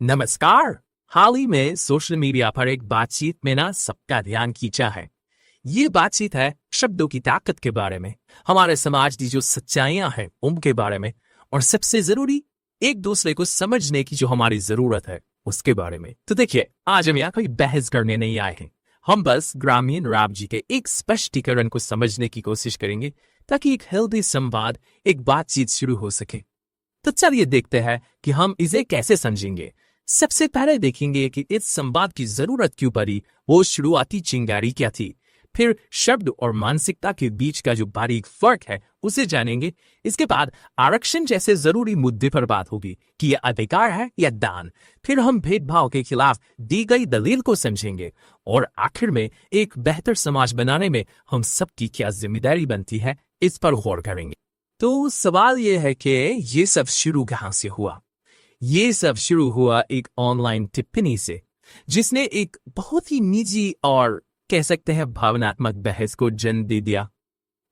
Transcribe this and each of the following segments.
नमस्कार। हाल ही में social media पर एक बातचीत में ना सबका ध्यान खींचा है। ये बातचीत है शब्दों की ताकत के बारे में, हमारे समाज की जो सच्चाइयां हैं उनके बारे में, और सबसे जरूरी एक दूसरे को समझने की जो हमारी जरूरत है उसके बारे में। तो देखिए, आज हम यहाँ कोई बहस करने नहीं आए हैं। हम बस ग्रामीण राव जी के एक स्पष्टीकरण को समझने की कोशिश करेंगे ताकि एक हेल्दी संवाद, एक बातचीत शुरू हो सके। तो चलिए देखते हैं कि हम इसे कैसे समझेंगे। सबसे पहले देखेंगे कि इस संवाद की जरूरत क्यों पड़ी, वो शुरुआती चिंगारी क्या थी। फिर शब्द और मानसिकता के बीच का जो बारीक फर्क है उसे जानेंगे। इसके बाद आरक्षण जैसे जरूरी मुद्दे पर बात होगी कि यह अधिकार है या दान। फिर हम भेदभाव के खिलाफ दी गई दलील को समझेंगे, और आखिर में एक बेहतर समाज बनाने में हम सबकी क्या जिम्मेदारी बनती है इस पर गौर करेंगे। तो सवाल यह है कि ये सब शुरू कहाँ से हुआ। ये सब शुरू हुआ एक ऑनलाइन टिप्पणी से, जिसने एक बहुत ही निजी और कह सकते हैं भावनात्मक बहस को जन्म दे दिया।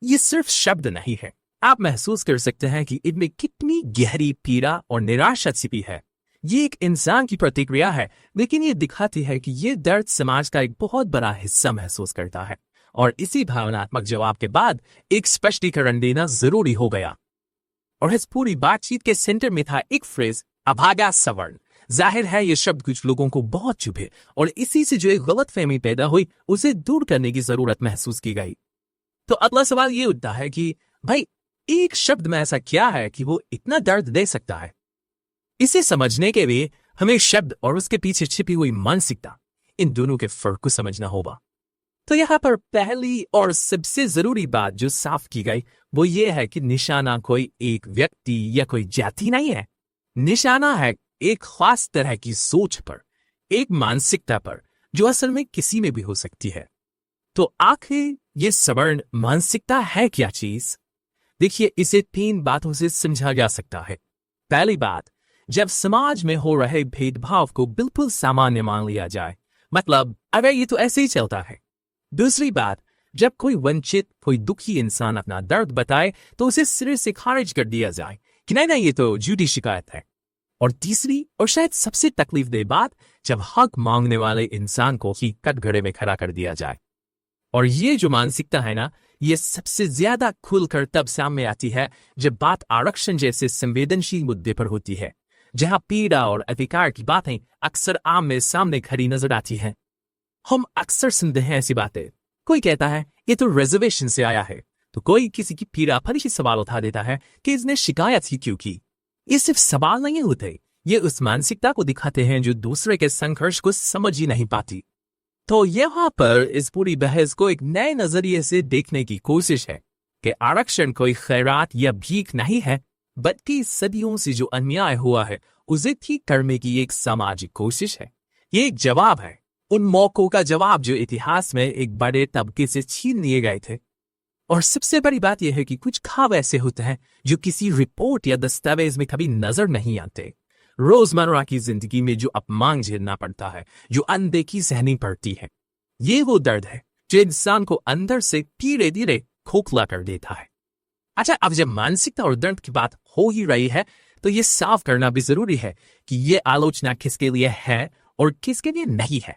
ये सिर्फ शब्द नहीं है, आप महसूस कर सकते हैं कि इनमें कितनी गहरी पीड़ा और निराशा छिपी है। ये एक इंसान की प्रतिक्रिया है, लेकिन ये दिखाती है कि ये दर्द समाज का एक बहुत बड़ा हिस्सा महसूस करता है। और इसी भावनात्मक जवाब के बाद एक स्पष्टीकरण देना जरूरी हो गया। और इस पूरी बातचीत के सेंटर में था एक फ्रेज, अभागा सवर्ण। जाहिर है ये शब्द कुछ लोगों को बहुत चुभे, और इसी से जो एक गलतफहमी पैदा हुई उसे दूर करने की जरूरत महसूस की गई। तो अगला सवाल ये उठता है कि भाई, एक शब्द में ऐसा क्या है कि वो इतना दर्द दे सकता है। इसे समझने के लिए हमें शब्द और उसके पीछे छिपी हुई मानसिकता, इन दोनों के फर्क को समझना होगा। तो यहाँ पर पहली और सबसे जरूरी बात जो साफ की गई वो ये है कि निशाना कोई एक व्यक्ति या कोई जाति नहीं है। निशाना है एक खास तरह की सोच पर, एक मानसिकता पर, जो असल में किसी में भी हो सकती है। तो आखिर ये सवर्ण मानसिकता है क्या चीज? देखिए, इसे 3 बातों से समझा जा सकता है। पहली बात, जब समाज में हो रहे भेदभाव को बिल्कुल सामान्य मान लिया जाए, मतलब अगर ये तो ऐसे ही चलता है। दूसरी बात, जब कोई वंचित, कोई दुखी इंसान अपना दर्द बताए तो उसे सिरे से खारिज कर दिया जाए कि नहीं ये तो झूठी शिकायत है। और तीसरी और शायद सबसे तकलीफदेह बात, जब हक मांगने वाले इंसान को ही कटघरे में खड़ा कर दिया जाए। और ये जो मानसिकता है ना, ये सबसे ज्यादा खुलकर तब सामने आती है जब बात आरक्षण जैसे संवेदनशील मुद्दे पर होती है, जहां पीड़ा और अधिकार की बातें अक्सर आमने सामने खड़ी नजर आती हैं। हम अक्सर सुनते हैं ऐसी बातें, कोई कहता है ये तो रिजर्वेशन से आया है, तो कोई किसी की पीड़ा पर ही सवाल उठा देता है कि इसने शिकायत ही क्यों की। ये सिर्फ सवाल नहीं होते, ये उस मानसिकता को दिखाते हैं जो दूसरे के संघर्ष को समझ ही नहीं पाती। तो यहाँ पर इस पूरी बहस को एक नए नजरिए से देखने की कोशिश है कि आरक्षण कोई खैरात या भीख नहीं है, बल्कि सदियों से जो अन्याय हुआ है उसे ठीक करने की एक सामाजिक कोशिश है। ये एक जवाब है, उन मौकों का जवाब जो इतिहास में एक बड़े तबके से छीन लिए गए थे। और सबसे बड़ी बात यह है कि कुछ खाब ऐसे होते हैं जो किसी रिपोर्ट या दस्तावेज में कभी नजर नहीं आते। रोजमर्रा की जिंदगी में जो अपमान झेलना पड़ता है, जो अनदेखी सहनी पड़ती है, ये वो दर्द है जो इंसान को अंदर से धीरे धीरे खोखला कर देता है। अच्छा, अब जब मानसिकता और दर्द की बात हो ही रही है तो ये साफ करना भी जरूरी है कि ये आलोचना किसके लिए है और किसके लिए नहीं है।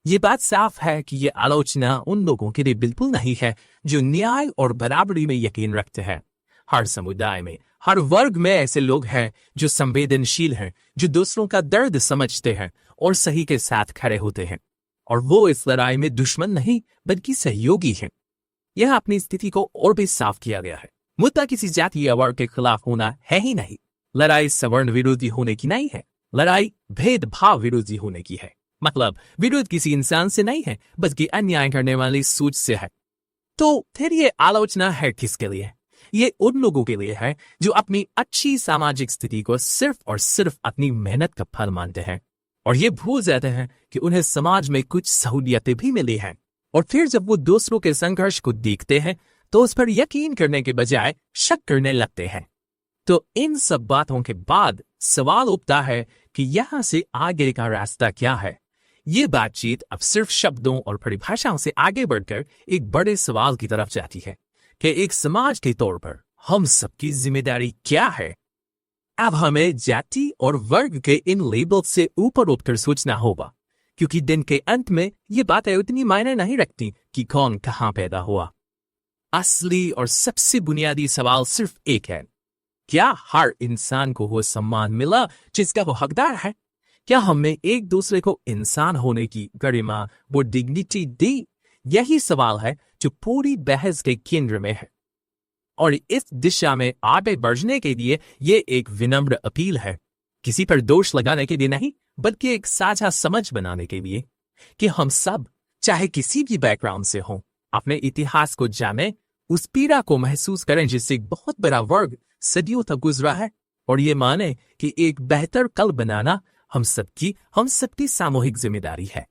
ये बात साफ है कि ये आलोचना उन लोगों के लिए बिल्कुल नहीं है जो न्याय और बराबरी में यकीन रखते हैं। हर समुदाय में, हर वर्ग में ऐसे लोग हैं जो संवेदनशील हैं, जो दूसरों का दर्द समझते हैं और सही के साथ खड़े होते हैं। और वो इस लड़ाई में दुश्मन नहीं बल्कि सहयोगी हैं। यह अपनी स्थिति को और भी साफ किया गया है। मुद्दा किसी जाति या वर्ग के खिलाफ होना है ही नहीं। लड़ाई सवर्ण विरोधी होने की नहीं है, लड़ाई भेदभाव विरोधी होने की है। मतलब विरोध किसी इंसान से नहीं है, बल्कि अन्याय करने वाली सोच से है। तो फिर ये आलोचना है किसके लिए? ये उन लोगों के लिए है जो अपनी अच्छी सामाजिक स्थिति को सिर्फ और सिर्फ अपनी मेहनत का फल मानते हैं, और ये भूल जाते हैं कि उन्हें समाज में कुछ सहूलियतें भी मिली हैं। और फिर जब वो दूसरों के संघर्ष को देखते हैं तो उस पर यकीन करने के बजाय शक करने लगते हैं। तो इन सब बातों के बाद सवाल उठता है कि यहां से आगे का रास्ता क्या है। ये बातचीत अब सिर्फ शब्दों और परिभाषाओं से आगे बढ़कर एक बड़े सवाल की तरफ जाती है कि एक समाज के तौर पर हम सबकी जिम्मेदारी क्या है। अब हमें जाति और वर्ग के इन लेबल से ऊपर उठकर सोचना होगा, क्योंकि दिन के अंत में ये बातें उतनी मायने नहीं रखती कि कौन कहाँ पैदा हुआ। असली और सबसे बुनियादी सवाल सिर्फ एक है, क्या हर इंसान को वो सम्मान मिला जिसका वो हकदार है? क्या हमने एक दूसरे को इंसान होने की गरिमा, वो डिग्निटी दी? यही सवाल है जो पूरी बहस के केंद्र में है। और इस दिशा में आगे बढ़ने के लिए ये एक विनम्र अपील है, किसी पर दोष लगाने के लिए नहीं, बल्कि एक साझा समझ बनाने के लिए कि हम सब, चाहे किसी भी बैकग्राउंड से हों, अपने इतिहास को जाने, उस पीड़ा को महसूस करें जिससे एक बहुत बड़ा वर्ग सदियों तक गुजरा है, और ये माने कि एक बेहतर कल बनाना हम सबकी सामूहिक जिम्मेदारी है।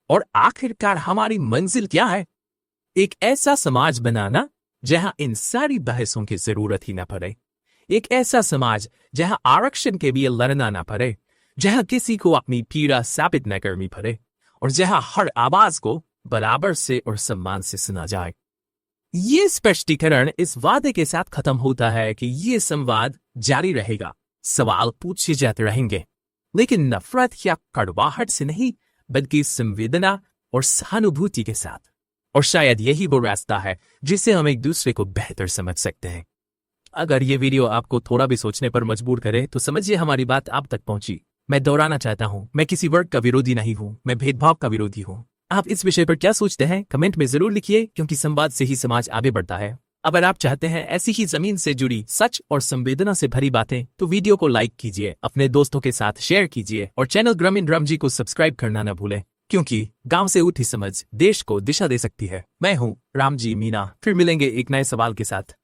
और आखिरकार हमारी मंजिल क्या है? एक ऐसा समाज बनाना जहां इन सारी बहसों की जरूरत ही न पड़े, एक ऐसा समाज जहां आरक्षण के लिए लड़ना न पड़े, जहां किसी को अपनी पीड़ा साबित न करनी पड़े, और जहां हर आवाज को बराबर से और सम्मान से सुना जाए। ये स्पष्टीकरण इस वादे के साथ खत्म होता है कि ये संवाद जारी रहेगा, सवाल पूछे जाते रहेंगे, लेकिन नफरत या कड़वाहट से नहीं, बल्कि संवेदना और सहानुभूति के साथ। और शायद यही वो रास्ता है जिससे हम एक दूसरे को बेहतर समझ सकते हैं। अगर ये वीडियो आपको थोड़ा भी सोचने पर मजबूर करे तो समझिए हमारी बात आप तक पहुंची। मैं दोहराना चाहता हूं, मैं किसी वर्ग का विरोधी नहीं हूं, मैं भेदभाव का विरोधी हूं। आप इस विषय पर क्या सोचते हैं कमेंट में जरूर लिखिए, क्योंकि संवाद से ही समाज आगे बढ़ता है। अगर आप चाहते हैं ऐसी ही जमीन से जुड़ी सच और संवेदना से भरी बातें, तो वीडियो को लाइक कीजिए, अपने दोस्तों के साथ शेयर कीजिए, और चैनल ग्रामीण राम जी को सब्सक्राइब करना न भूलें, क्योंकि गांव से उठी समझ देश को दिशा दे सकती है। मैं हूं राम जी मीना, फिर मिलेंगे एक नए सवाल के साथ।